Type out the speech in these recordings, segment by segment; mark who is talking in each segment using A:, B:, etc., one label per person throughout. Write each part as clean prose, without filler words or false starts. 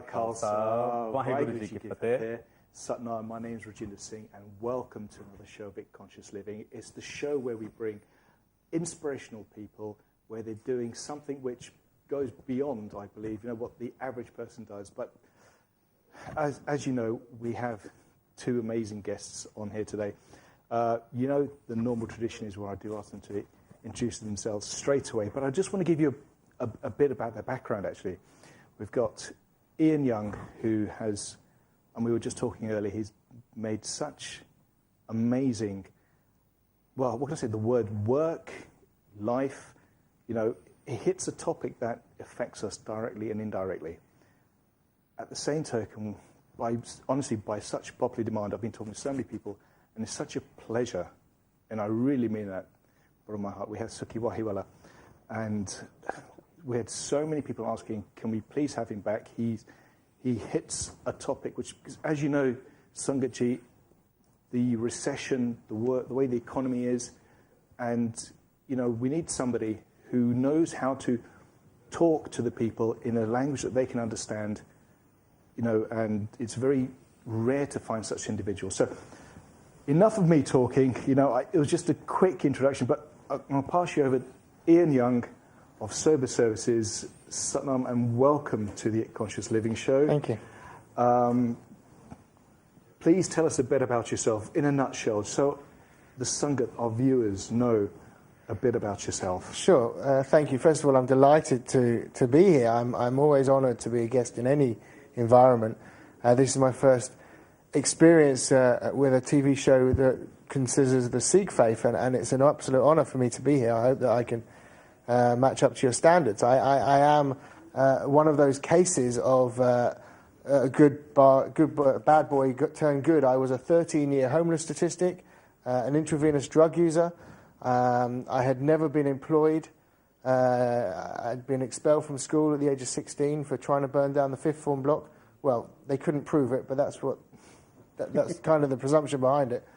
A: Khalsa, Waheguru Ji Ki Fateh. Satnam, my name is Rajinder Singh, and welcome to another show of Bit Conscious Living. It's the show where we bring inspirational people, where they're doing something which goes beyond, I believe, what the average person does. But as you know, we have two amazing guests on here today. The normal tradition is where I do ask them to introduce themselves straight away. But I just want to give you a bit about their background, actually. We've got Ian Young, who has, and we were just talking earlier, he's made such amazing, well, what can I say, the word work, life, it hits a topic that affects us directly and indirectly. At the same token, by such popular demand, I've been talking to so many people, and it's such a pleasure, and I really mean that from my heart. We have Sukhi Wahiwala, and we had so many people asking, can we please have him back? He hits a topic which, as you know, Sangatji, the recession, the way the economy is, and we need somebody who knows how to talk to the people in a language that they can understand, and it's very rare to find such individuals. So enough of me talking, it was just a quick introduction, but I'll pass you over Ian Young of Sober Services. Satnam, and welcome to the Conscious Living Show.
B: Thank you.
A: Please tell us a bit about yourself in a nutshell, so the Sangat, our viewers, know a bit about yourself.
B: Sure. Thank you. First of all, I'm delighted to be here. I'm always honoured to be a guest in any environment. This is my first experience with a TV show that considers the Sikh faith, and it's an absolute honour for me to be here. I hope that I can match up to your standards. I am one of those cases of a bad boy turned good. I was a 13-year homeless statistic, an intravenous drug user. I had never been employed. I'd been expelled from school at the age of 16 for trying to burn down the fifth form block. Well, they couldn't prove it, but that's kind of the presumption behind it.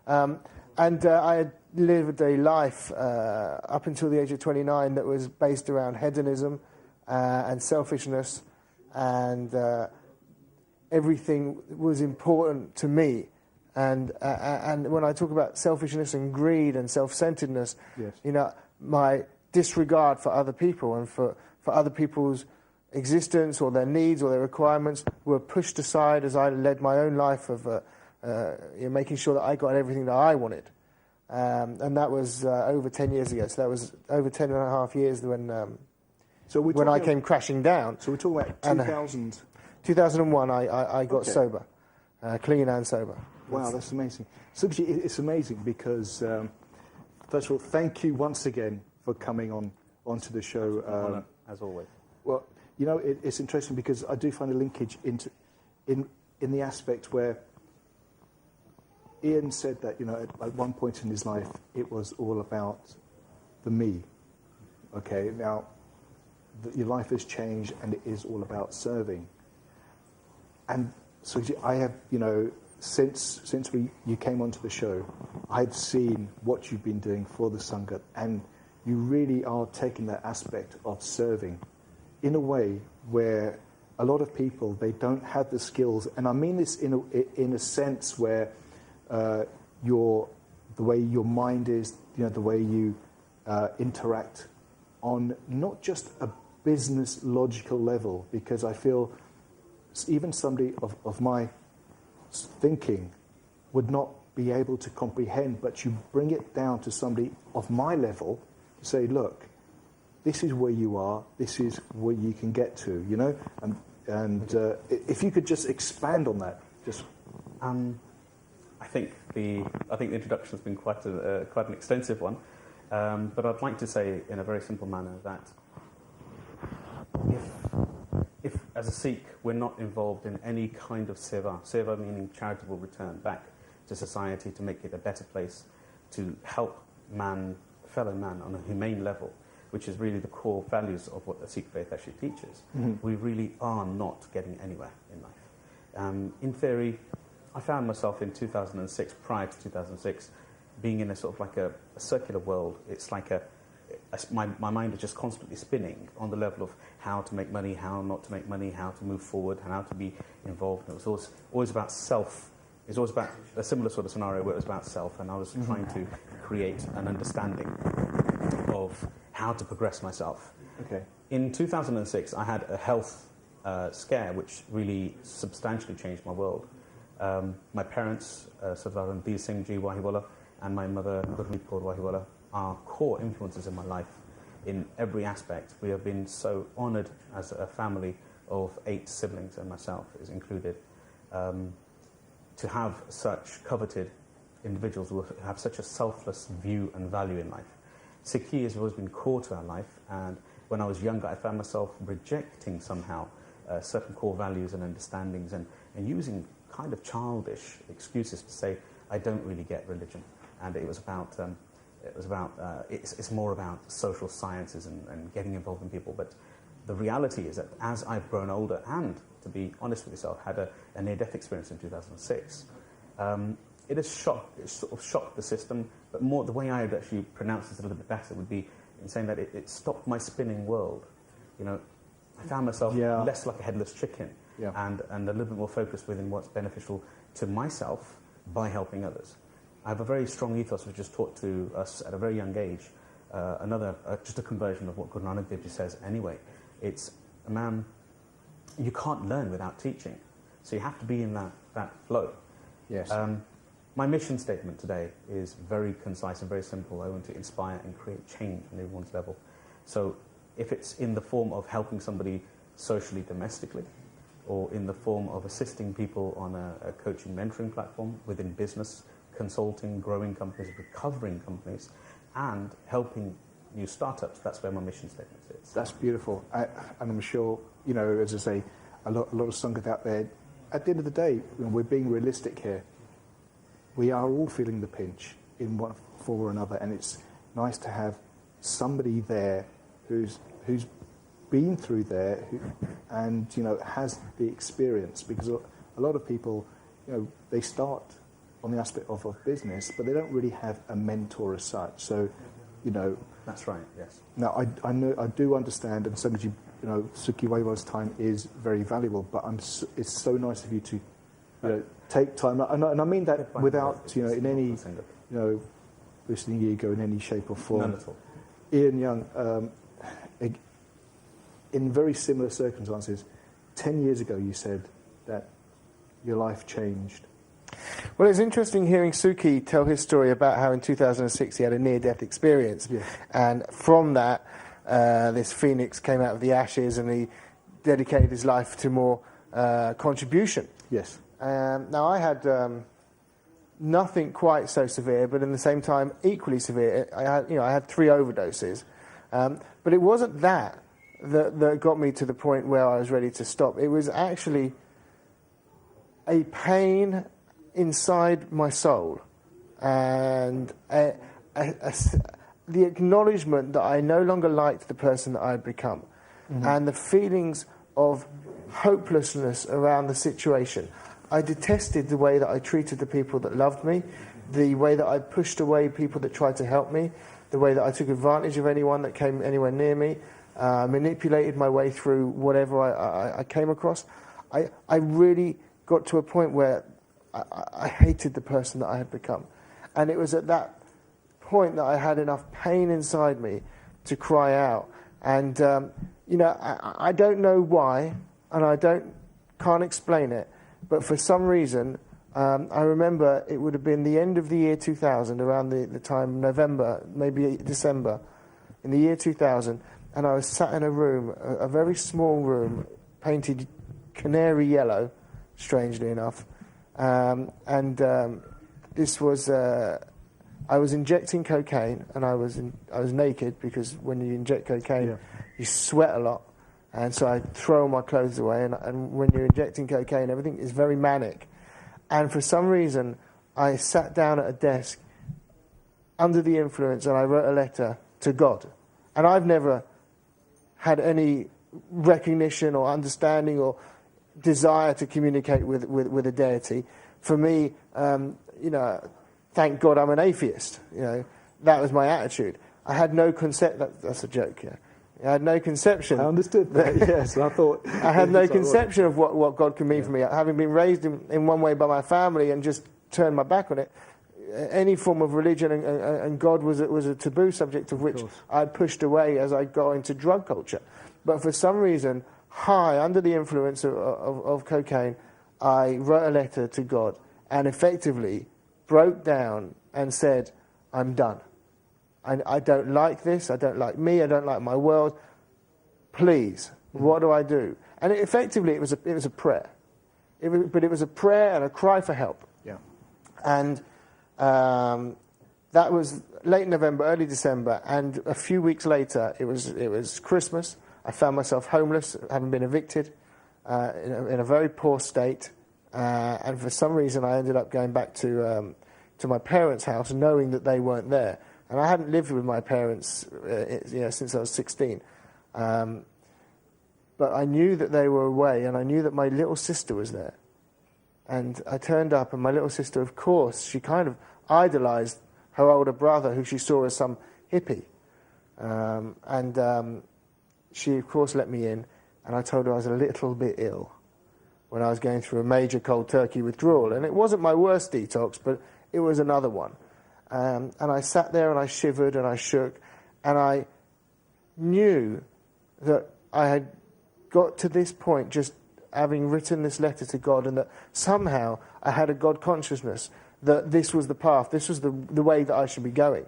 B: And I had lived a life up until the age of 29 that was based around hedonism and selfishness, and everything was important to me. And when I talk about selfishness and greed and self-centeredness, yes, my disregard for other people and for other people's existence or their needs or their requirements were pushed aside as I led my own life of making sure that I got everything that I wanted. And that was over 10 years ago. So that was over 10 and a half years when I came crashing down.
A: So we're talking about 2000?
B: 2001, I got sober, clean and sober.
A: Wow, that's amazing. Sukhi, it's amazing because, first of all, thank you once again for coming onto the show.
C: Honor, as always.
A: Well, it's interesting because I do find a linkage in the aspect where Ian said that, at one point in his life, it was all about the me. Okay, now, your life has changed and it is all about serving. And so I have, since you came onto the show, I've seen what you've been doing for the Sangat, and you really are taking that aspect of serving in a way where a lot of people, they don't have the skills, and I mean this in a sense where the way your mind is, the way you interact on not just a business logical level, because I feel even somebody of my thinking would not be able to comprehend, but you bring it down to somebody of my level to say, look, this is where you are, this is where you can get to, and if you could just expand on that, just.
C: I think the introduction has been quite an extensive one, but I'd like to say in a very simple manner that if as a Sikh we're not involved in any kind of seva meaning charitable return back to society to make it a better place, to help fellow man on a humane level, which is really the core values of what the Sikh faith actually teaches, we really are not getting anywhere in life. In theory, I found myself in 2006, prior to 2006, being in a sort of like a circular world. It's like my mind is just constantly spinning on the level of how to make money, how not to make money, how to move forward, and how to be involved. And it was always about self. It was always about a similar sort of scenario where it was about self, and I was trying to create an understanding of how to progress myself.
A: Okay.
C: In 2006, I had a health scare which really substantially changed my world. My parents, Sardar Singh Ji Wahiwala, and my mother, Gurmeet Kaur Wahiwala, are core influences in my life in every aspect. We have been so honoured as a family of 8 siblings, and myself is included, to have such coveted individuals who have such a selfless view and value in life. Sikhi has always been core to our life, and when I was younger, I found myself rejecting somehow certain core values and understandings, and using kind of childish excuses to say, I don't really get religion. And it was about, it's more about social sciences and getting involved in people. But the reality is that as I've grown older, and to be honest with yourself, had a near-death experience in 2006, it has sort of shocked the system. But more, the way I would actually pronounce this a little bit better would be in saying that it stopped my spinning world. You know, I found myself less like a headless chicken, and a little bit more focused within what's beneficial to myself by helping others. I have a very strong ethos which was taught to us at a very young age. Just a conversion of what Guru Nanak Dev Ji says anyway. It's, man, you can't learn without teaching. So you have to be in that flow.
A: Yes.
C: My mission statement today is very concise and very simple. I want to inspire and create change on everyone's level. So if it's in the form of helping somebody socially, domestically, or in the form of assisting people on a coaching mentoring platform within business, consulting, growing companies, recovering companies, and helping new startups, that's where my mission statement is.
A: That's beautiful. And I'm sure, you know, as I say, a lot of Sanghat out there, at the end of the day, when we're being realistic here, we are all feeling the pinch in one form or another, and it's nice to have somebody there who's been through there and, you know, has the experience, because a lot of people, you know, they start on the aspect of business, but they don't really have a mentor as such. So, you know,
C: that's right. Yes.
A: Now I know, I do understand, and Sanghat, you know, Sukhi Wahiwala's time is very valuable, but it's so nice of you to, you know, take time, and I mean that without, you know, in any, you know, boosting ego in any shape or form.
C: None at all.
A: Ian Young, in very similar circumstances, 10 years ago you said that your life changed.
B: Well, it's interesting hearing Sukhi tell his story about how in 2006 he had a near-death experience.
A: Yeah. And
B: from that, this phoenix came out of the ashes, and he dedicated his life to more contribution.
A: Yes.
B: Now, I had nothing quite so severe, but in the same time equally severe. I had 3 overdoses. But it wasn't that got me to the point where I was ready to stop. It was actually a pain inside my soul, and the acknowledgement that I no longer liked the person that I had become, and the feelings of hopelessness around the situation. I detested the way that I treated the people that loved me, the way that I pushed away people that tried to help me, the way that I took advantage of anyone that came anywhere near me, manipulated my way through whatever I came across. I really got to a point where I hated the person that I had become. And it was at that point that I had enough pain inside me to cry out. And, you know, I don't know why, and can't explain it, but for some reason, I remember it would have been the end of the year 2000, around the time, November, maybe December, in the year 2000, and I was sat in a room, a very small room, painted canary yellow, strangely enough, this was, I was injecting cocaine, and I was naked, because when you inject cocaine, you sweat a lot, and so I throw all my clothes away, and when you're injecting cocaine, everything is very manic. And for some reason, I sat down at a desk under the influence, and I wrote a letter to God. And I've never had any recognition or understanding or desire to communicate with a deity. For me, you know, thank God I'm an atheist. You know, that was my attitude. I had no that's a joke, yeah. I had no conception.
A: I understood that, yes. I thought...
B: I had no conception of what God could mean for me. Having been raised in one way by my family and just turned my back on it, any form of religion and God was a taboo subject of which I pushed away as I got into drug culture. But for some reason, under the influence of cocaine, I wrote a letter to God and effectively broke down and said, I'm done. I don't like this, I don't like me, I don't like my world. Please, what do I do? And effectively, it was a prayer. But it was a prayer and a cry for help.
A: Yeah.
B: And that was late November, early December, and a few weeks later, it was Christmas. I found myself homeless, having been evicted, in a very poor state. And for some reason, I ended up going back to my parents' house, knowing that they weren't there. And I hadn't lived with my parents since I was 16. But I knew that they were away, and I knew that my little sister was there. And I turned up, and my little sister, of course, she kind of idolized her older brother, who she saw as some hippie. She, of course, let me in, and I told her I was a little bit ill when I was going through a major cold turkey withdrawal. And it wasn't my worst detox, but it was another one. And I sat there and I shivered and I shook, and I knew that I had got to this point just having written this letter to God, and that somehow I had a God consciousness that this was the path, this was the way that I should be going.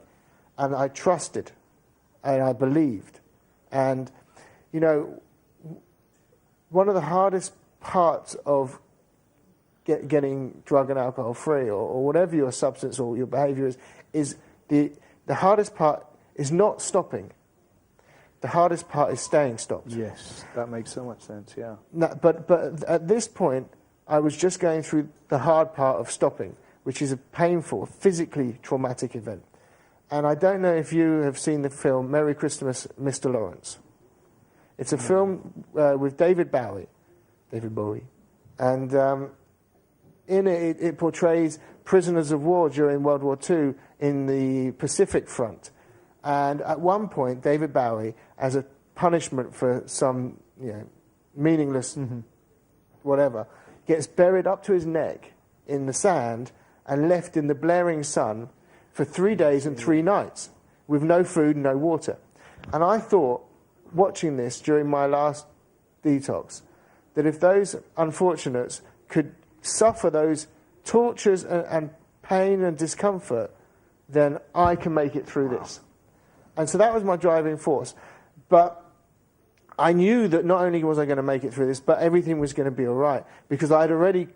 B: And I trusted and I believed. And, you know, one of the hardest parts of getting drug and alcohol free, or whatever your substance or your behaviour is the hardest part is not stopping. The hardest part is staying stopped.
A: Yes, that makes so much sense, yeah.
B: No, but at this point, I was just going through the hard part of stopping, which is a painful, physically traumatic event. And I don't know if you have seen the film Merry Christmas, Mr. Lawrence. It's a film with David Bowie. And in it, it portrays prisoners of war during World War II in the Pacific Front. And at one point, David Bowie, as a punishment for some meaningless whatever, gets buried up to his neck in the sand and left in the blaring sun for 3 days and 3 nights with no food, no water. And I thought, watching this during my last detox, that if those unfortunates could suffer those tortures and pain and discomfort, then I can make it through this. And so that was my driving force. But I knew that not only was I going to make it through this, but everything was going to be all right, because I had already,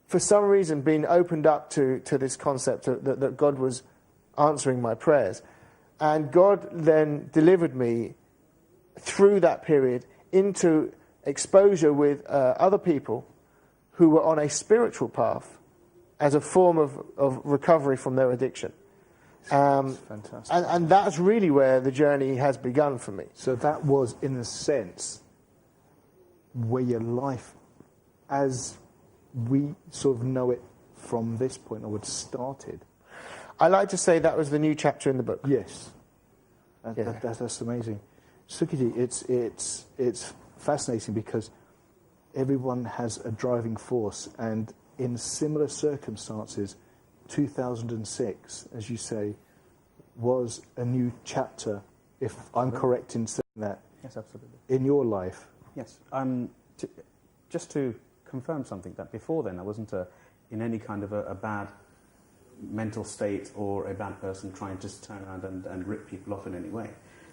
B: for some reason, been opened up to this concept that God was answering my prayers. And God then delivered me through that period into exposure with other people who were on a spiritual path as a form of recovery from their addiction.
A: Fantastic.
B: And that's really where the journey has begun for me.
A: So that was, in a sense, where your life, as we sort of know it from this point onwards, started.
B: I like to say that was the new chapter in the book.
A: Yes. That's amazing. Sukhi, it's fascinating because everyone has a driving force, and in similar circumstances, 2006, as you say, was a new chapter, if I'm correct in saying that.
C: Yes, absolutely.
A: In your life.
C: Yes. Just to confirm something, that before then I wasn't in any kind of a bad mental state or a bad person trying to just turn around and rip people off in any way.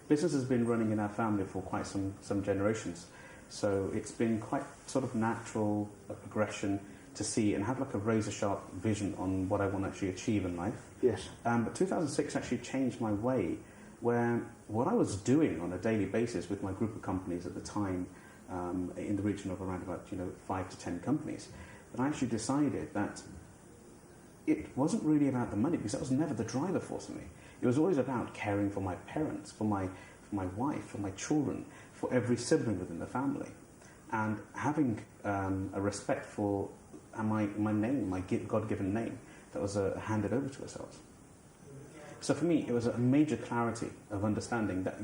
C: Business has been running in our family for quite some generations, so it's been quite sort of natural progression to see and have like a razor-sharp vision on what I want to actually achieve in life.
A: Yes.
C: But 2006 actually changed my way, where what I was doing on a daily basis with my group of companies at the time, in the region of around about 5 to 10 companies, but I actually decided that it wasn't really about the money, because that was never the driver force for me. It was always about caring for my parents, for my wife, for my children, for every sibling within the family, and having a respect for my name, my God-given name, that was handed over to ourselves. So for me, it was a major clarity of understanding that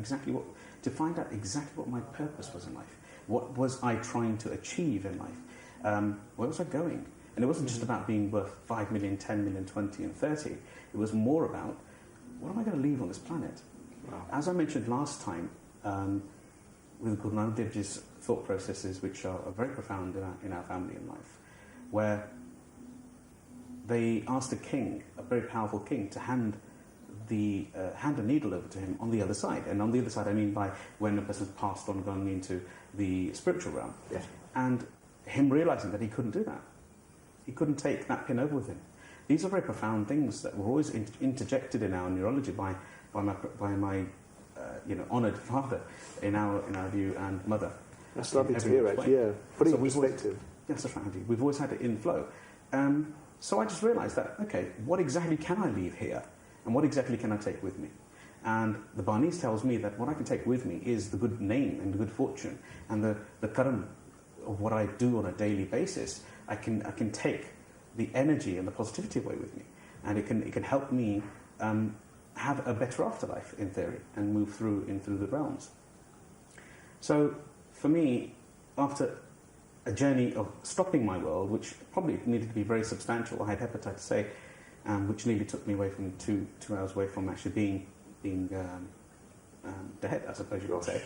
C: to find out exactly what my purpose was in life. What was I trying to achieve in life? Where was I going? And it wasn't just about being worth 5 million, 10 million, 20 and 30. It was more about, what am I going to leave on this planet? Wow. As I mentioned last time, with Guru Nanak Dev Ji's thought processes, which are very profound in our family and life, where they asked a king, a very powerful king, to hand a needle over to him on the other side. And on the other side, I mean by when a person's passed on, going into the spiritual realm.
A: Yes.
C: And him realizing that he couldn't do that. He couldn't take that pin over with him. These are very profound things that were always interjected in our neurology by my honoured father in our view, and mother.
A: That's lovely to hear, actually. Yeah, putting it in perspective.
C: Yes, that's right, Andy. We've always had it in flow. So I just realised that, okay, what exactly can I leave here? And what exactly can I take with me? And the Barnese tells me that what I can take with me is the good name and the good fortune and the karam of what I do on a daily basis. I can take the energy and the positivity away with me. And it can help me have a better afterlife, in theory, and move through the realms. So for me, after a journey of stopping my world, which probably needed to be very substantial, I had hepatitis A, which nearly took me away from two hours away from actually being dead, I suppose you could say.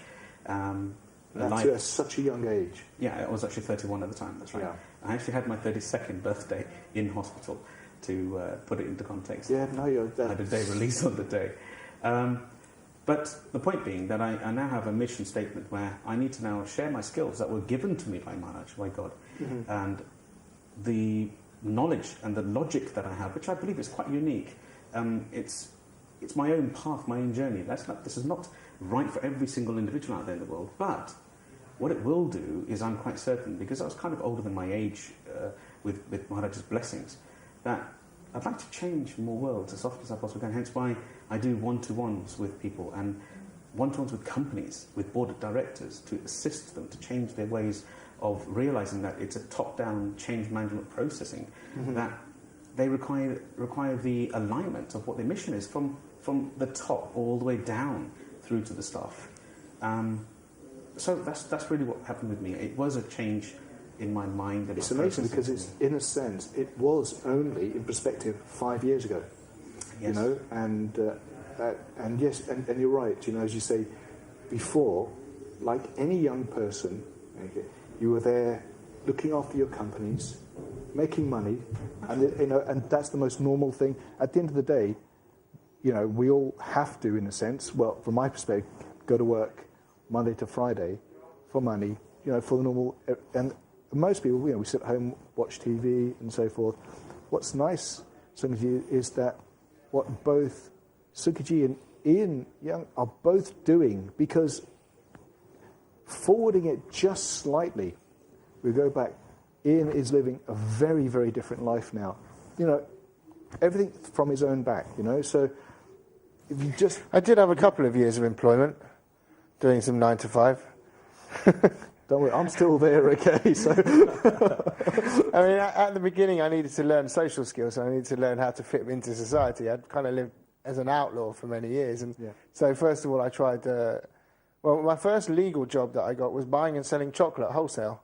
A: At such a young age.
C: Yeah, I was actually 31 at the time, that's right. Yeah. I actually had my 32nd birthday in hospital, to put it into context.
A: Yeah, no,
C: I had a day release on the day. But the point being that I now have a mission statement where I need to now share my skills that were given to me by Maharaj, by God, and the knowledge and the logic that I have, which I believe is quite unique. It's my own path, my own journey. This is not right for every single individual out there in the world, but what it will do is, I'm quite certain, because I was kind of older than my age with Maharaj's blessings, that I'd like to change more worlds as often as I possibly can. Hence why I do one-to-ones with people and one-to-ones with companies, with board of directors, to assist them to change their ways of realising that it's a top-down change management processing, that they require the alignment of what their mission is from the top all the way down through to the staff. So that's really what happened with me. It was a change in my mind.
A: It's amazing because it's, in a sense, it was only, in perspective, 5 years ago.
C: Yes.
A: And yes, and you're right. As you say, before, like any young person, you were there looking after your companies, making money, and that's the most normal thing. At the end of the day, we all have to, in a sense, well, from my perspective, go to work Monday to Friday for money, for the normal. And most people, we sit at home, watch TV, and so forth. What's nice, Sukhi, is that what both Sukhi and Ian Young are both doing, because forwarding it just slightly, we go back. Ian is living a very, very different life now. Everything from his own back. So if you just,
B: I did have a couple of years of employment, doing some 9 to 5.
A: Don't worry, I'm still there, okay? So,
B: I mean, at the beginning, I needed to learn social skills. I needed to learn how to fit into society. I'd kind of lived as an outlaw for many years, and so first of all, I tried. Well, my first legal job that I got was buying and selling chocolate wholesale.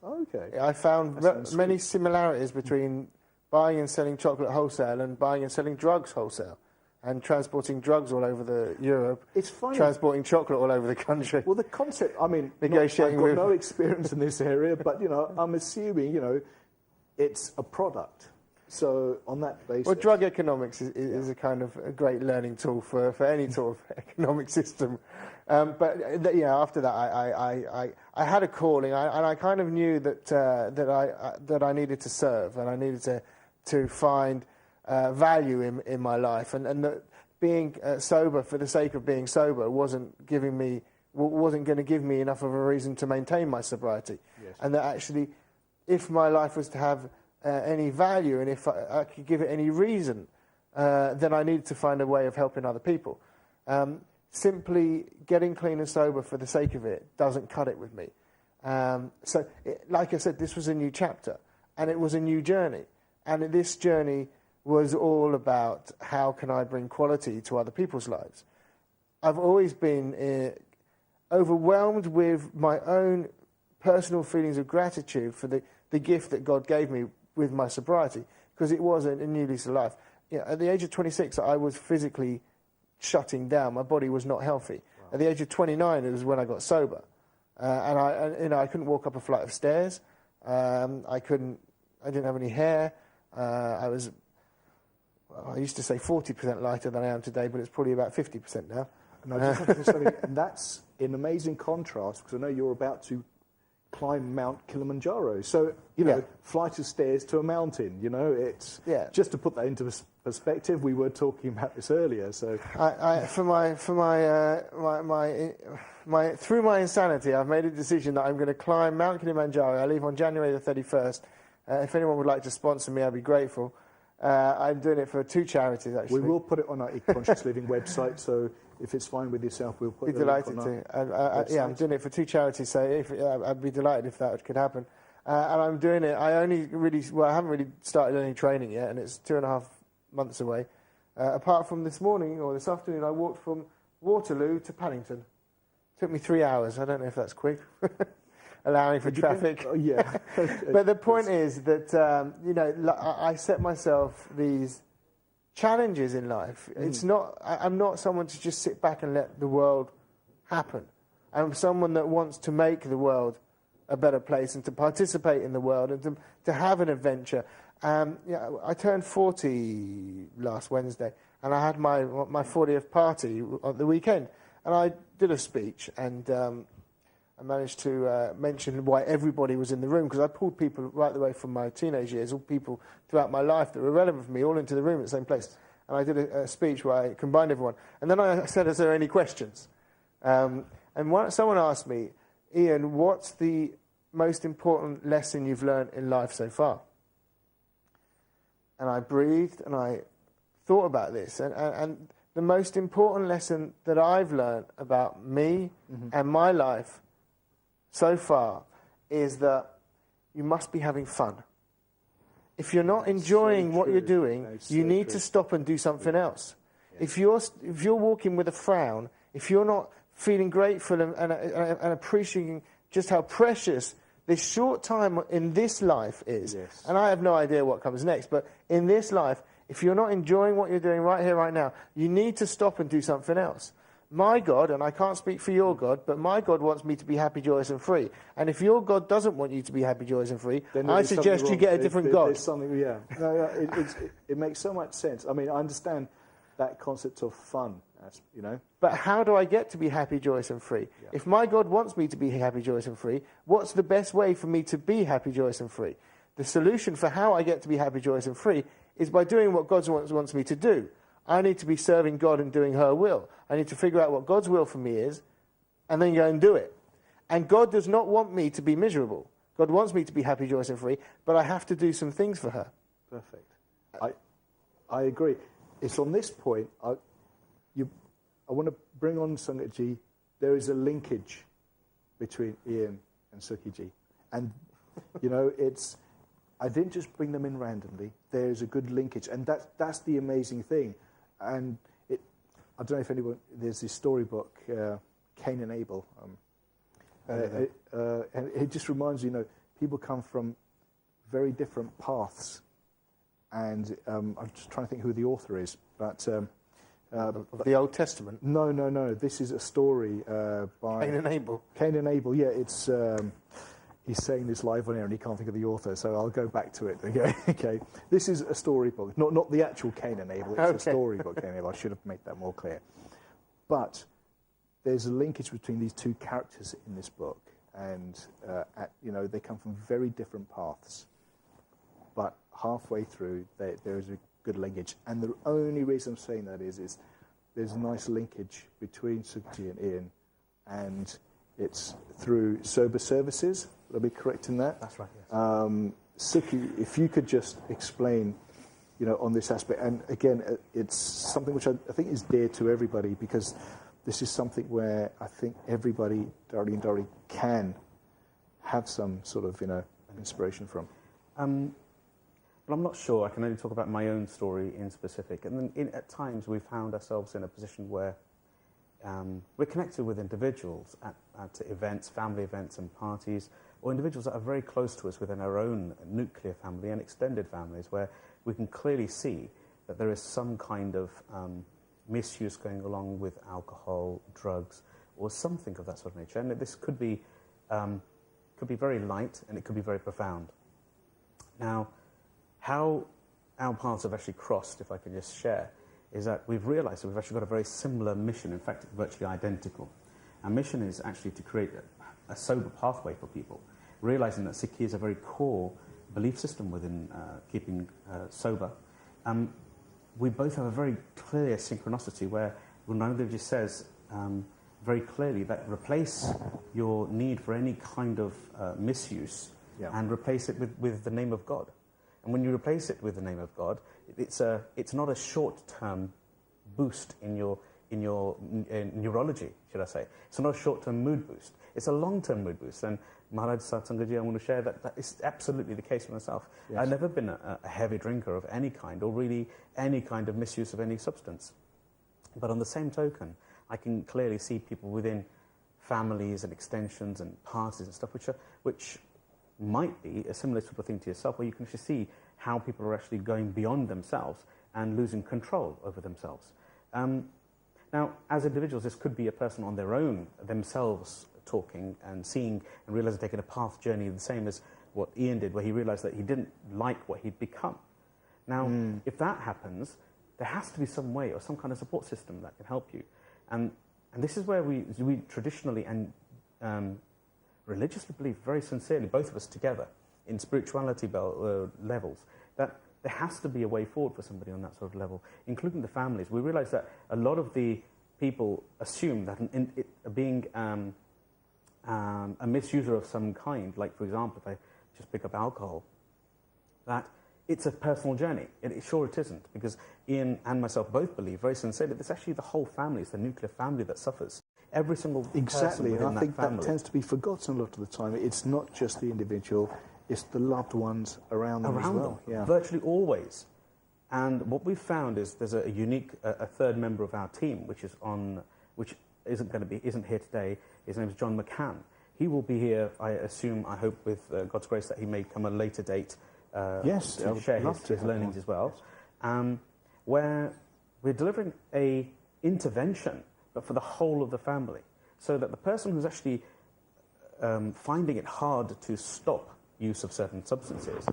A: Okay.
B: I found many similarities between buying and selling chocolate wholesale and buying and selling drugs wholesale, and transporting drugs all over Europe.
A: It's funny.
B: Transporting chocolate all over the country.
A: Well, the concept, I mean,
B: negotiating
A: I've got no experience in this area, but, I'm assuming, it's a product. So on that basis...
B: Well, drug economics is a kind of a great learning tool for any sort of economic system. But after that, I had a calling, and I kind of knew that I needed to serve, and I needed to find value in my life, and that being sober for the sake of being sober wasn't going to give me enough of a reason to maintain my sobriety, and that actually, if my life was to have any value, and if I could give it any reason, then I needed to find a way of helping other people. Simply getting clean and sober for the sake of it doesn't cut it with me. Like I said, this was a new chapter, and it was a new journey. And this journey was all about how can I bring quality to other people's lives. I've always been overwhelmed with my own personal feelings of gratitude for the gift that God gave me with my sobriety, because it was a new lease of life. At the age of 26, I was physically shutting down. My body was not healthy. Wow. At the age of 29, it was when I got sober, and I couldn't walk up a flight of stairs. I didn't have any hair. I used to say 40% lighter than I am today, but it's probably about 50% now.
A: And I just wanted to say, and that's in amazing contrast, because I know you're about to climb Mount Kilimanjaro. So, flight of stairs to a mountain, it's just to put that into perspective. We were talking about this earlier. So, through my insanity, I've made a decision that I'm going to climb Mount Kilimanjaro. I leave on January the 31st. If anyone would like to sponsor me, I'd be grateful. I'm doing it for 2 charities, actually. We will put it on our Conscious Living website, so if it's fine with yourself, we'll put it on our website.
B: I'm doing it for 2 charities, so I'd be delighted if that could happen. And I'm doing it, I haven't really started any training yet, and it's 2.5 months away. Apart from this morning, or this afternoon, I walked from Waterloo to Paddington. Took me 3 hours. I don't know if that's quick. Allowing for traffic.
A: Yeah.
B: But the point is that, I set myself these challenges in life. I'm not someone to just sit back and let the world happen. I'm someone that wants to make the world a better place and to participate in the world and to have an adventure. I turned 40 last Wednesday, and I had my 40th party on the weekend. And I did a speech, and I managed to mention why everybody was in the room, because I pulled people right the way from my teenage years, all people throughout my life that were relevant for me, all into the room at the same place. And I did a speech where I combined everyone. And then I said, is there any questions? And someone asked me, Ian, what's the most important lesson you've learned in life so far? And I breathed and I thought about this. And the most important lesson that I've learned about me and my life so far is that you must be having fun. If you're not enjoying what you're doing, you need to stop and do something else. If you're walking with a frown, if you're not feeling grateful and appreciating just how precious this short time in this life is, and I have no idea what comes next, but in this life, if you're not enjoying what you're doing right here, right now, you need to stop and do something else. My God, and I can't speak for your God, but my God wants me to be happy, joyous and free. And if your God doesn't want you to be happy, joyous and free, I suggest you get a different God.
A: There's something, it makes so much sense. I mean, I understand that concept of fun,
B: But how do I get to be happy, joyous and free? Yeah. If my God wants me to be happy, joyous and free, what's the best way for me to be happy, joyous and free? The solution for how I get to be happy, joyous and free is by doing what God wants me to do. I need to be serving God and doing her will. I need to figure out what God's will for me is and then go and do it. And God does not want me to be miserable. God wants me to be happy, joyous and free, but I have to do some things for her.
A: Perfect. I agree. It's on this point, I want to bring on Sukhi. There is a linkage between Ian and Sukhi. And, I didn't just bring them in randomly. There's a good linkage. And that's the amazing thing. And I don't know if anyone, there's this storybook, Cain and Abel. And it just reminds you, people come from very different paths. And I'm just trying to think who the author is. But
B: of the Old Testament?
A: No. This is a story by...
B: Cain and Abel.
A: Cain and Abel, yeah. It's... he's saying this live on air and he can't think of the author, so I'll go back to it. Okay. This is a storybook, not the actual Cain and Abel. It's a storybook, Cain and Abel. I should have made that more clear. But there's a linkage between these two characters in this book, and they come from very different paths. But halfway through, there is a good linkage, and the only reason I'm saying that is there's a nice linkage between Sukhi and Ian, and it's through sober services. Would I be correct in that?
C: That's right, yes.
A: Sukhi, if you could just explain, on this aspect. And again, it's something which I think is dear to everybody, because this is something where I think everybody, Dari, can have some sort of, inspiration from.
C: But I'm not sure. I can only talk about my own story in specific. And then at times we found ourselves in a position where we're connected with individuals at events, family events and parties, or individuals that are very close to us within our own nuclear family and extended families, where we can clearly see that there is some kind of misuse going along with alcohol, drugs, or something of that sort of nature. And this could be very light and it could be very profound. Now, how our paths have actually crossed, if I can just share, is that we've realised that we've actually got a very similar mission, in fact, virtually identical. Our mission is actually to create a sober pathway for people, realising that Sikhi is a very core belief system within keeping sober. We both have a very clear synchronicity where Guru says very clearly that replace your need for any kind of misuse and replace it with the name of God. And when you replace it with the name of God, it's not a short-term boost in your neurology, should I say. It's not a short-term mood boost. It's a long-term mood boost. And Maharaj Satsangaji, I want to share that is absolutely the case for myself. Yes. I've never been a heavy drinker of any kind, or really any kind of misuse of any substance. But on the same token, I can clearly see people within families and extensions and parties and stuff which might be a similar sort of thing to yourself, where you can actually see how people are actually going beyond themselves and losing control over themselves. Now, as individuals, this could be a person on their own, themselves talking and seeing and realising taking a path journey the same as what Ian did, where he realised that he didn't like what he'd become. Now, if that happens, there has to be some way or some kind of support system that can help you. And this is where we traditionally and religiously believe very sincerely, both of us together, in spirituality levels, that there has to be a way forward for somebody on that sort of level, including the families. We realise that a lot of the people assume that being a misuser of some kind, like, for example, if I just pick up alcohol, that it's a personal journey. Sure it isn't, because Ian and myself both believe very sincerely that it's actually the whole family, it's the nuclear family that suffers. Every single person
A: exactly,
C: within
A: and I think
C: family.
A: that tends to be forgotten a lot of the time. It's not just the individual, it's the loved ones around them as well.
C: Yeah. Virtually always. And what we've found is there's a unique, a third member of our team, which isn't here today. His name is John McCann. He will be here, I assume, I hope, with God's grace, that he may come at a later date
A: yes,
C: to share his learnings as well, where we're delivering a intervention, but for the whole of the family, so that the person who's actually finding it hard to stop use of certain substances,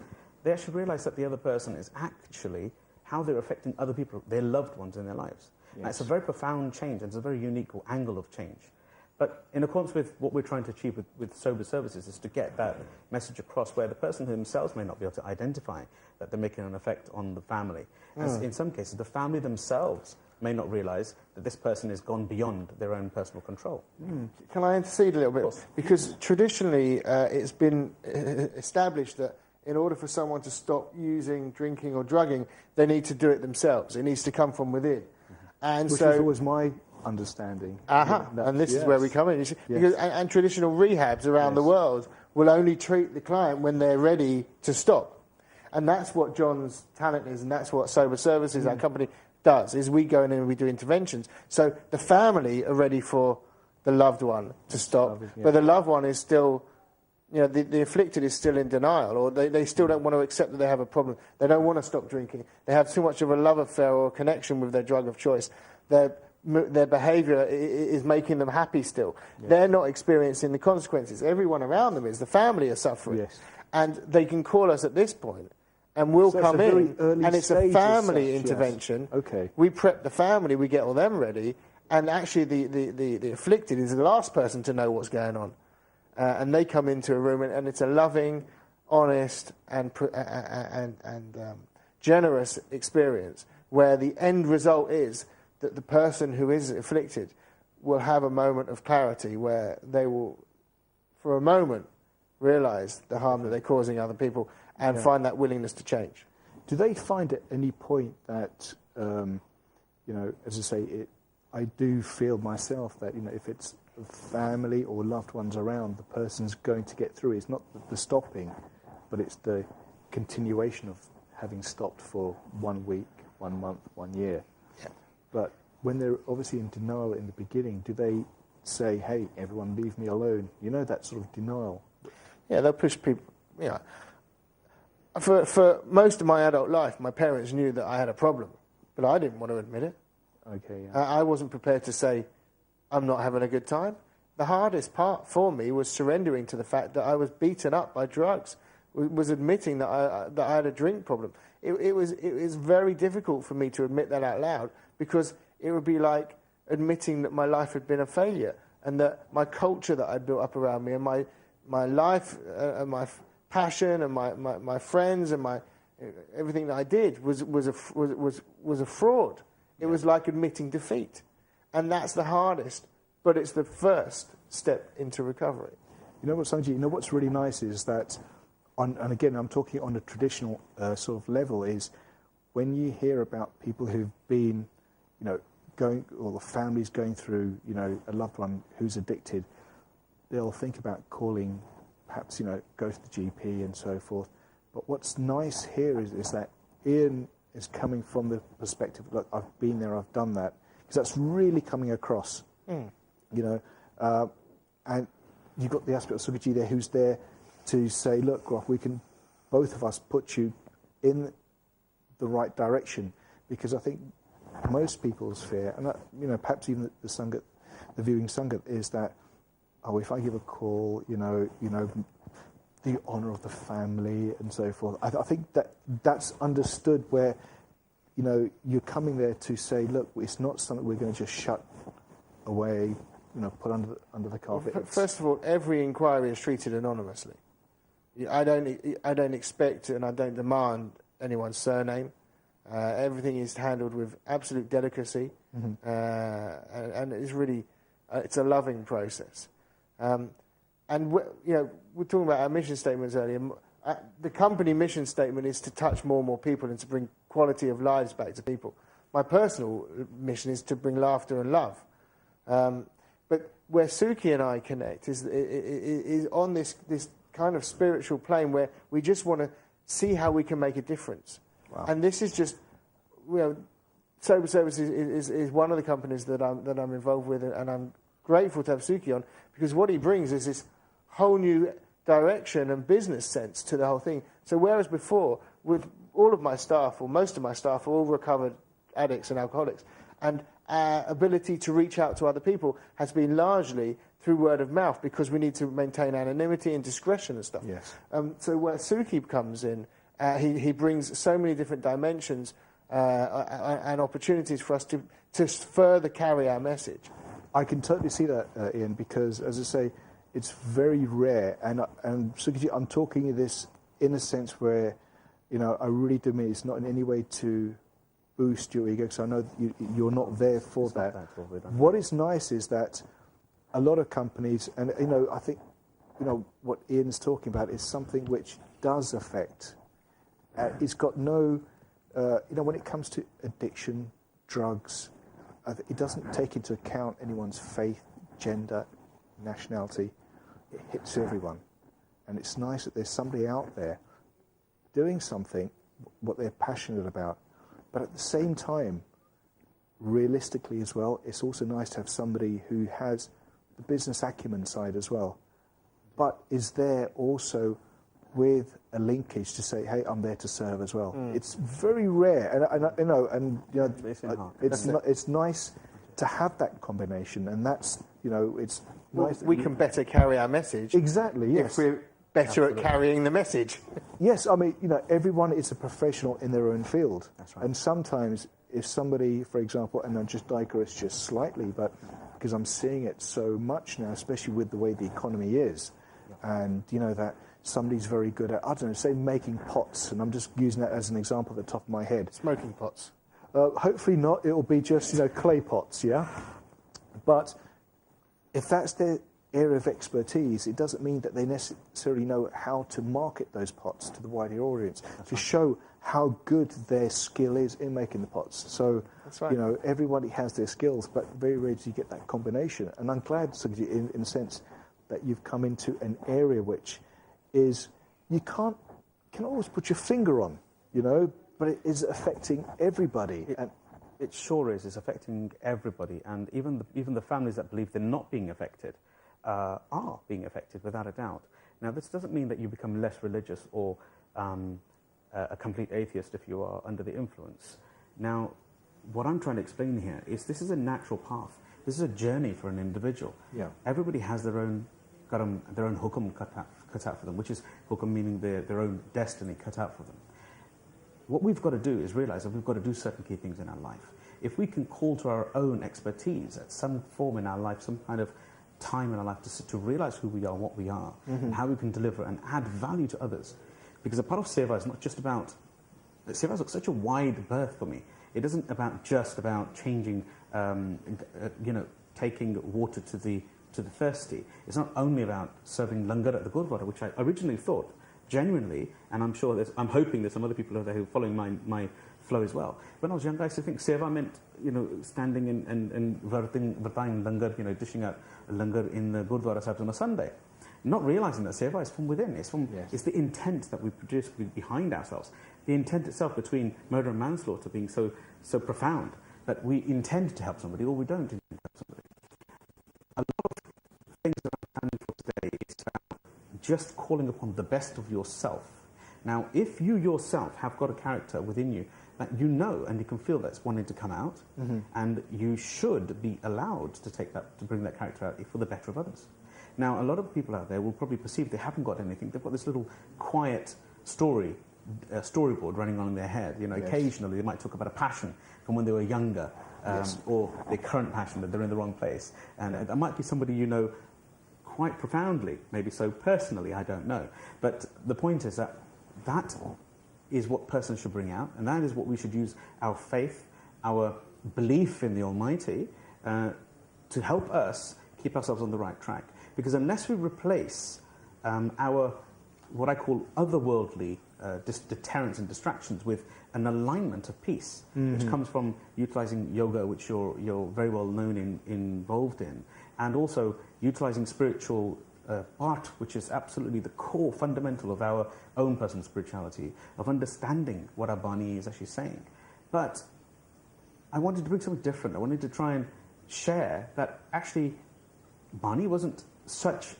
C: they actually realise that the other person is actually how they're affecting other people, their loved ones in their lives. Yes. Now, it's a very profound change, and it's a very unique angle of change. But in accordance with what we're trying to achieve with sober services is to get that message across, where the person themselves may not be able to identify that they're making an effect on the family. As in some cases, the family themselves may not realise that this person has gone beyond their own personal control.
B: Can I intercede a little bit? Because traditionally it's been established that in order for someone to stop using, drinking or drugging, they need to do it themselves. It needs to come from within. And
A: which
B: so,
A: was always my understanding.
B: And this is where we come in. You see, because, and traditional rehabs around the world will only treat the client when they're ready to stop. And that's what John's talent is, and that's what Sober Services, our company, does, is we go in and we do interventions. So the family are ready for the loved one to stop, but the loved one is still, the afflicted is still in denial, or they still don't want to accept that they have a problem. They don't want to stop drinking. They have too much of a love affair or connection with their drug of choice. Their behaviour is making them happy still. Yes. They're not experiencing the consequences. Everyone around them is. The family are suffering. Yes. And they can call us at this point, and we'll come in, and it's a family intervention.
A: Yes. Okay.
B: We prep the family, we get all them ready, and actually the afflicted is the last person to know what's going on. And they come into a room, and it's a loving, honest, and generous experience, where the end result is that the person who is afflicted will have a moment of clarity, where they will, for a moment, realise the harm that they're causing other people and find that willingness to change.
A: Do they find at any point that, as I say, I do feel myself that, if it's family or loved ones around, the person's going to get through. It's not the stopping, but it's the continuation of having stopped for 1 week, 1 month, 1 year.
B: Yeah.
A: But when they're obviously in denial in the beginning, do they say, hey, everyone leave me alone? You know, that sort of denial.
B: Yeah, they'll push people. Yeah. For most of my adult life, my parents knew that I had a problem, but I didn't want to admit it.
A: Okay, yeah.
B: I wasn't prepared to say, I'm not having a good time. The hardest part for me was surrendering to the fact that I was beaten up by drugs, was admitting that I had a drink problem. It was very difficult for me to admit that out loud, because it would be like admitting that my life had been a failure, and that my culture that I built up around me, and my life, and my passion, and my friends, and everything that I did was a fraud. It was like admitting defeat, and that's the hardest, but it's the first step into recovery.
A: You know what, Sanjay? You know what's really nice is that, and again, I'm talking on a traditional sort of level, is when you hear about people who've been, you know, or the families going through, you know, a loved one who's addicted, they'll think about calling, perhaps, you know, go to the GP and so forth. But what's nice here is that Ian is coming from the perspective, look, I've been there, I've done that, because that's really coming across, you know. And you've got the aspect of Sukhi there who's there to say, look, Groff, we can, both of us, put you in the right direction, because I think most people's fear, and that, you know, perhaps even the Sangat, the viewing Sangat, is that, oh, if I give a call, you know, the honour of the family and so forth. I think that's understood, where, you know, you're coming there to say, look, it's not something we're going to just shut away, you know, put under the carpet.
B: Well, first of all, every inquiry is treated anonymously. I don't expect and I don't demand anyone's surname. Everything is handled with absolute delicacy, and it's really it's a loving process. And you know, we're talking about our mission statements earlier. The company mission statement is to touch more and more people and to bring quality of lives back to people. My personal mission is to bring laughter and love. But where Sukhi and I connect is on this kind of spiritual plane, where we just want to see how we can make a difference. Wow. And this is just, you know, Sober Services is one of the companies that I'm involved with, and I'm grateful to have Sukhi on, because what he brings is this whole new direction and business sense to the whole thing. So whereas before, with all of my staff, or most of my staff, are all recovered addicts and alcoholics, and our ability to reach out to other people has been largely through word of mouth, because we need to maintain anonymity and discretion and stuff.
A: Yes.
B: So where Sukhi comes in, he brings so many different dimensions and opportunities for us to further carry our message.
A: I can totally see that, Ian, because, as I say, it's very rare. And Sukhi, I'm talking this in a sense where, you know, I really do mean it's not in any way to boost your ego, because I know you're not there for that. What is nice is that a lot of companies, and, you know, I think, you know, what Ian's talking about is something which does affect. It's got no, you know, when it comes to addiction, drugs, it doesn't take into account anyone's faith, gender, nationality. It hits everyone. And it's nice that there's somebody out there doing something, what they're passionate about. But at the same time, realistically as well, it's also nice to have somebody who has the business acumen side as well, but is there also with a linkage to say, hey, I'm there to serve as well. It's very rare, and it's nice to have that combination, and that's, you know, it's nice.
B: We can better carry our message.
A: Exactly, yes.
B: If we're better at carrying the message.
A: Yes, I mean, you know, everyone is a professional in their own field.
C: That's right.
A: And sometimes if somebody, for example, and I'll just digress just slightly, but because I'm seeing it so much now, especially with the way the economy is, and, you know, that somebody's very good at, I don't know, say making pots, and I'm just using that as an example at the top of my head.
B: Smoking pots.
A: Hopefully not, it'll be just, you know, clay pots, yeah? But if that's their area of expertise, it doesn't mean that they necessarily know how to market those pots to the wider audience, to show how good their skill is in making the pots. So, you know, everybody has their skills, but very rarely do you get that combination. And I'm glad, Sukhi, in a sense, that you've come into an area which is, you can always put your finger on. but it is affecting everybody.
C: It sure is. It's affecting everybody, and even the families that believe they're not being affected are being affected without a doubt. Now, this doesn't mean that you become less religious or a complete atheist if you are under the influence. Now, what I'm trying to explain here is this is a natural path. This is a journey for an individual.
A: Yeah.
C: Everybody has their own hukum cut out for them, which is hukum meaning their own destiny cut out for them. What we've got to do is realize that we've got to do certain key things in our life. If we can call to our own expertise at some form in our life, some kind of time in our life to realize who we are, what we are, and how we can deliver and add value to others. Because a part of Seva is not just about... Seva has such a wide berth for me. It isn't just about changing, taking water to the thirsty. It's not only about serving langar at the Gurdwara, which I originally thought, genuinely, and I'm hoping there's some other people out there who are following my flow as well. When I was younger, I used to think Seva meant, standing and vartang langar, dishing out langar in the Gurdwara Sahib on a Sunday. Not realizing that Seva is from within. It's the intent that we produce behind ourselves. The intent itself between murder and manslaughter being so profound that we intend to help somebody or we don't intend to help somebody. A lot of things that I'm planning for today is about just calling upon the best of yourself. Now, if you yourself have got a character within you that you know and you can feel that's wanting to come out, and you should be allowed to bring that character out for the better of others. Now, a lot of people out there will probably perceive they haven't got anything. They've got this little quiet storyboard running on in their head.
A: Yes.
C: Occasionally they might talk about a passion from when they were younger, or their current passion that they're in the wrong place. And that might be somebody you know quite profoundly, maybe so personally, I don't know. But the point is that is what person should bring out, and that is what we should use our faith, our belief in the Almighty, to help us keep ourselves on the right track. Because unless we replace our, what I call otherworldly deterrents and distractions with an alignment of peace, which comes from utilizing yoga, which you're very well known involved in, and also utilizing spiritual art, which is absolutely the core fundamental of our own personal spirituality, of understanding what our Bani is actually saying. But I wanted to bring something different. I wanted to try and share that actually Bani wasn't such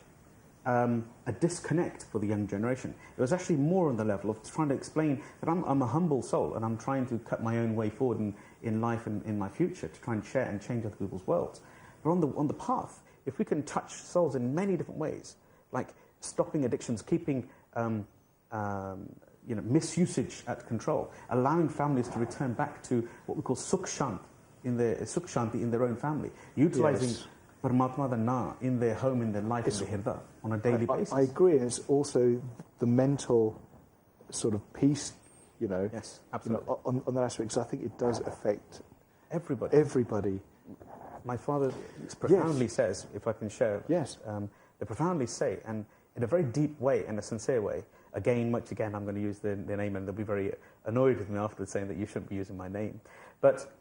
C: a disconnect for the young generation. It was actually more on the level of trying to explain that I'm a humble soul and I'm trying to cut my own way forward in life and in my future to try and share and change other people's worlds. But on the path, if we can touch souls in many different ways, like stopping addictions, keeping misusage at control, allowing families to return back to what we call Sukh Shanti in their own family, utilizing Paramatma the Na in their home, in their life, in their hirda, on a daily basis.
A: I agree, and it's also the mental sort of peace,
C: Yes, absolutely.
A: On that aspect, because I think it does affect
C: everybody. My father profoundly says, if I can share, they profoundly say, and in a very deep way, in a sincere way, again, I'm going to use their name, and they'll be very annoyed with me afterwards saying that you shouldn't be using my name. But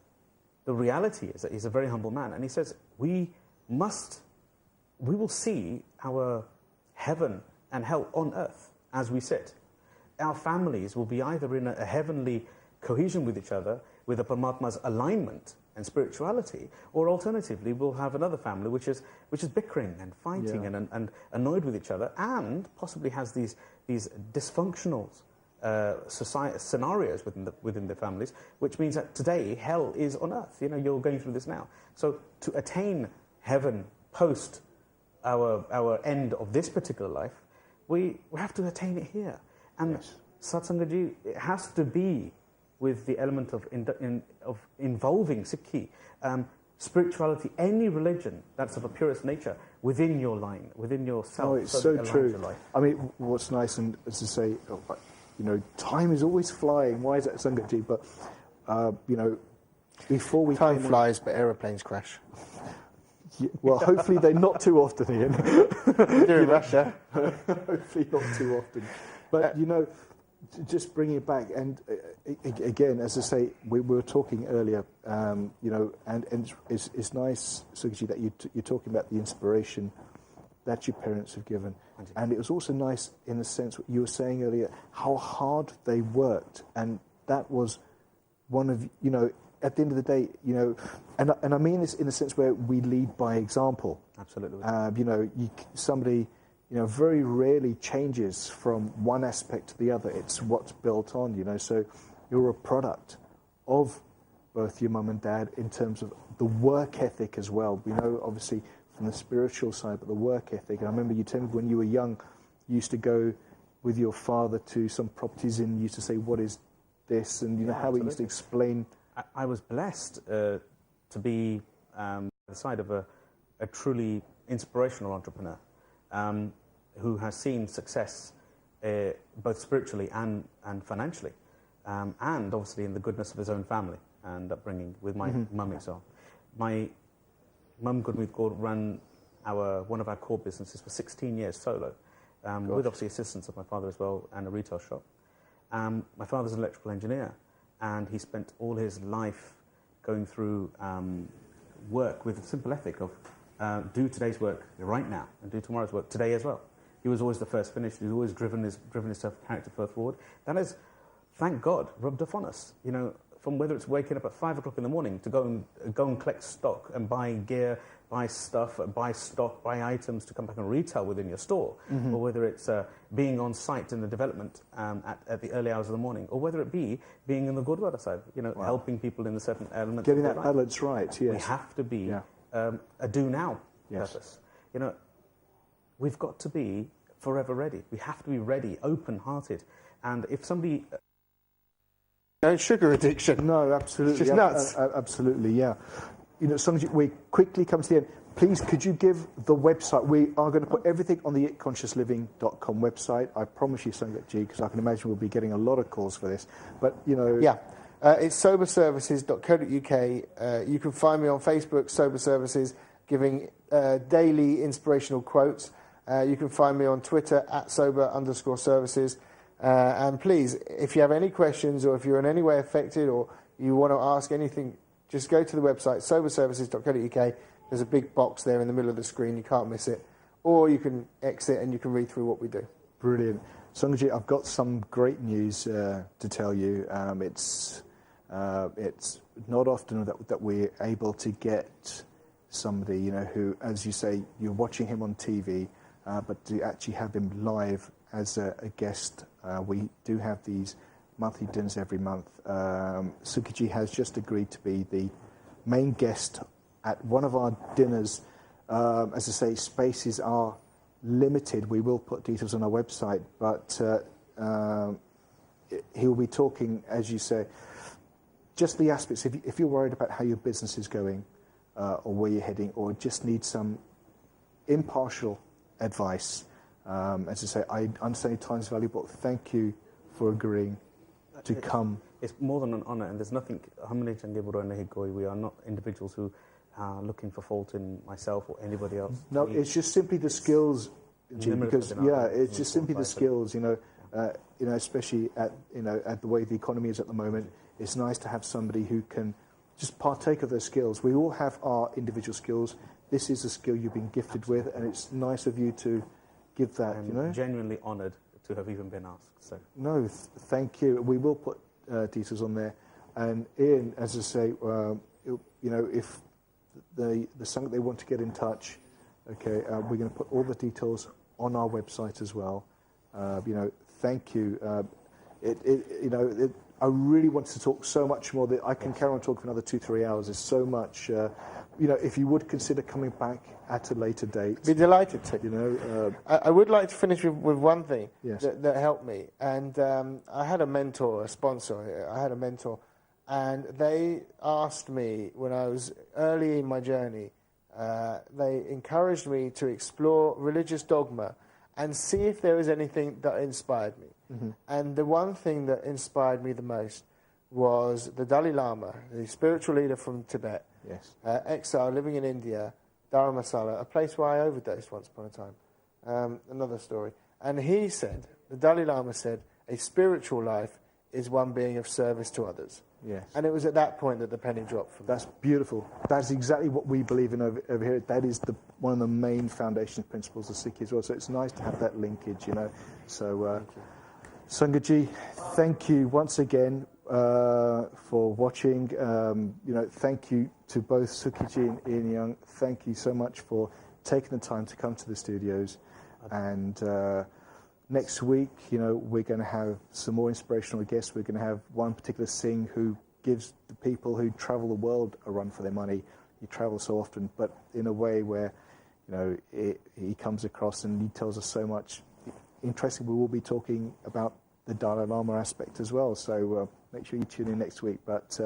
C: the reality is that he's a very humble man, and he says, we will see our heaven and hell on earth as we sit. Our families will be either in a heavenly cohesion with each other, with a Paramatma's alignment and spirituality, or alternatively we'll have another family which is bickering and fighting and annoyed with each other, and possibly has these dysfunctional scenarios within the families, which means that today hell is on earth. You're going through this now. So to attain heaven post our end of this particular life, we have to attain it here. And Satsangaji, it has to be with the element of involving Sikhi, spirituality, any religion that's of a purest nature within your line, within yourself.
A: Oh, it's so true. I mean, what's nice, and as to say, time is always flying. Why is that, Sangaji? But, before we
B: time flies, but aeroplanes crash.
A: Yeah, well, hopefully they're not too often, Ian.
B: Do in Russia.
A: Hopefully not too often. But, just bringing it back, and again, as I say, we were talking earlier, and it's nice, Sukhi, that you're talking about the inspiration that your parents have given. And it was also nice in the sense what you were saying earlier, how hard they worked. And that was one of, at the end of the day, and I mean this in the sense where we lead by example.
C: Absolutely.
A: Somebody, very rarely changes from one aspect to the other. It's what's built on, so you're a product of both your mum and dad in terms of the work ethic as well. We know, obviously, from the spiritual side, but the work ethic. And I remember you telling me when you were young, you used to go with your father to some properties and you used to say, what is this? And, how he used to explain.
C: I was blessed to be at the side of a truly inspirational entrepreneur who has seen success both spiritually and financially, and obviously in the goodness of his own family and upbringing with my mum itself. My mum, Gurmeet Kaur, ran one of our core businesses for 16 years solo, with obviously assistance of my father as well and a retail shop. My father's an electrical engineer, and he spent all his life going through work with a simple ethic of do today's work right now and do tomorrow's work today as well. He was always the first finished. He's always driven his character forward. That has, thank God, rubbed off on us. From whether it's waking up at 5 o'clock in the morning to go and collect stock and buy gear, buy stuff, buy stock, buy items to come back and retail within your store, or whether it's being on site in the development at the early hours of the morning, or whether it be being in the Gurdwara side, helping people in the certain elements.
A: Getting that balance right, yes.
C: We have to be a do now purpose. We've got to be forever ready. We have to be ready, open-hearted. And if somebody...
B: No sugar addiction.
A: No, absolutely.
B: It's just nuts.
A: Absolutely, yeah. Sanjit, we quickly come to the end. Please, could you give the website? We are going to put everything on the itconsciousliving.com website. I promise you, Sanjit G, because I can imagine we'll be getting a lot of calls for this. But,
B: Yeah. It's soberservices.co.uk. You can find me on Facebook, Sober Services, giving daily inspirational quotes. You can find me on Twitter, @sober_services. And please, if you have any questions or if you're in any way affected or you want to ask anything, just go to the website, soberservices.co.uk. There's a big box there in the middle of the screen. You can't miss it. Or you can exit and you can read through what we do.
A: Brilliant. Sanjit, I've got some great news to tell you. It's not often that we're able to get somebody, who, as you say, you're watching him on TV, but to actually have him live as a guest. We do have these monthly dinners every month. Sukhi Ji has just agreed to be the main guest at one of our dinners. As I say, spaces are limited. We will put details on our website, but he'll be talking, as you say, just the aspects. If you're worried about how your business is going or where you're heading, or just need some impartial advice, as I say, I understand your time is valuable. Thank you for agreeing to come.
C: It's more than an honour, and there's nothing. We are not individuals who are looking for fault in myself or anybody else.
A: No, it's just simply the skills, G, because it's just simply the skills. Especially at the way the economy is at the moment. It's nice to have somebody who can just partake of those skills. We all have our individual skills. This is a skill you've been gifted with, and it's nice of you to give that.
C: I'm genuinely honoured to have even been asked. So
A: no, thank you. We will put details on there. And Ian, as I say, if the song they want to get in touch, okay, we're going to put all the details on our website as well. Thank you. I really wanted to talk so much more that I can carry on talking for another 2-3 hours. There's so much. If you would consider coming back at a later date.
B: Be delighted to. I would like to finish with one thing that helped me. And I had a mentor, a sponsor. I had a mentor. And they asked me when I was early in my journey, they encouraged me to explore religious dogma and see if there was anything that inspired me. Mm-hmm. And the one thing that inspired me the most was the Dalai Lama, the spiritual leader from Tibet, exile, living in India, Dharamsala, a place where I overdosed once upon a time. Another story. And the Dalai Lama said, a spiritual life is one being of service to others.
A: Yes.
B: And it was at that point that the penny dropped for me.
A: That's beautiful. That's exactly what we believe in over here. That is one of the main foundation principles of Sikhi as well. So it's nice to have that linkage, you know. So, Sangaji, thank you once again for watching. You know, thank you to both Sukhiji and Ian Young. Thank you so much for taking the time to come to the studios. And next week, you know, we're going to have some more inspirational guests. We're going to have one particular Singh who gives the people who travel the world a run for their money. He travels so often, but in a way where, you know, he comes across and he tells us so much. Interestingly, we will be talking about the Dalai Lama aspect as well. So make sure you tune in next week. But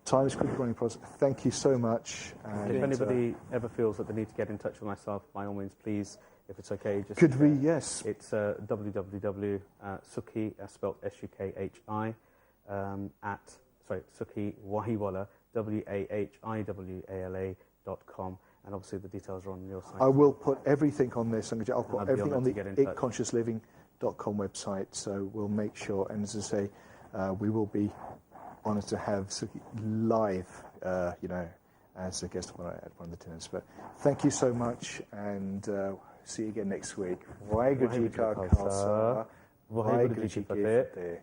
A: time is quickly running across. Thank you so much. And
C: if anybody ever feels that they need to get in touch with myself, by all means, please, if it's okay, just...
A: Could we, yes.
C: It's www.sukhi, spelled S-U-K-H-I, Sukhi Wahiwala, WAHIWALA.com. And obviously the details are on your site.
A: I will put everything on there, Sangaji. I'll put everything on the itconsciousliving.com website. So we'll make sure, and as I say, we will be honoured to have Sukhi live, you know, as a guest at one of the dinners. But thank you so much, and see you again next week. Waheguru Ji Ka Khalsa, Waheguru Ji Ki Fateh.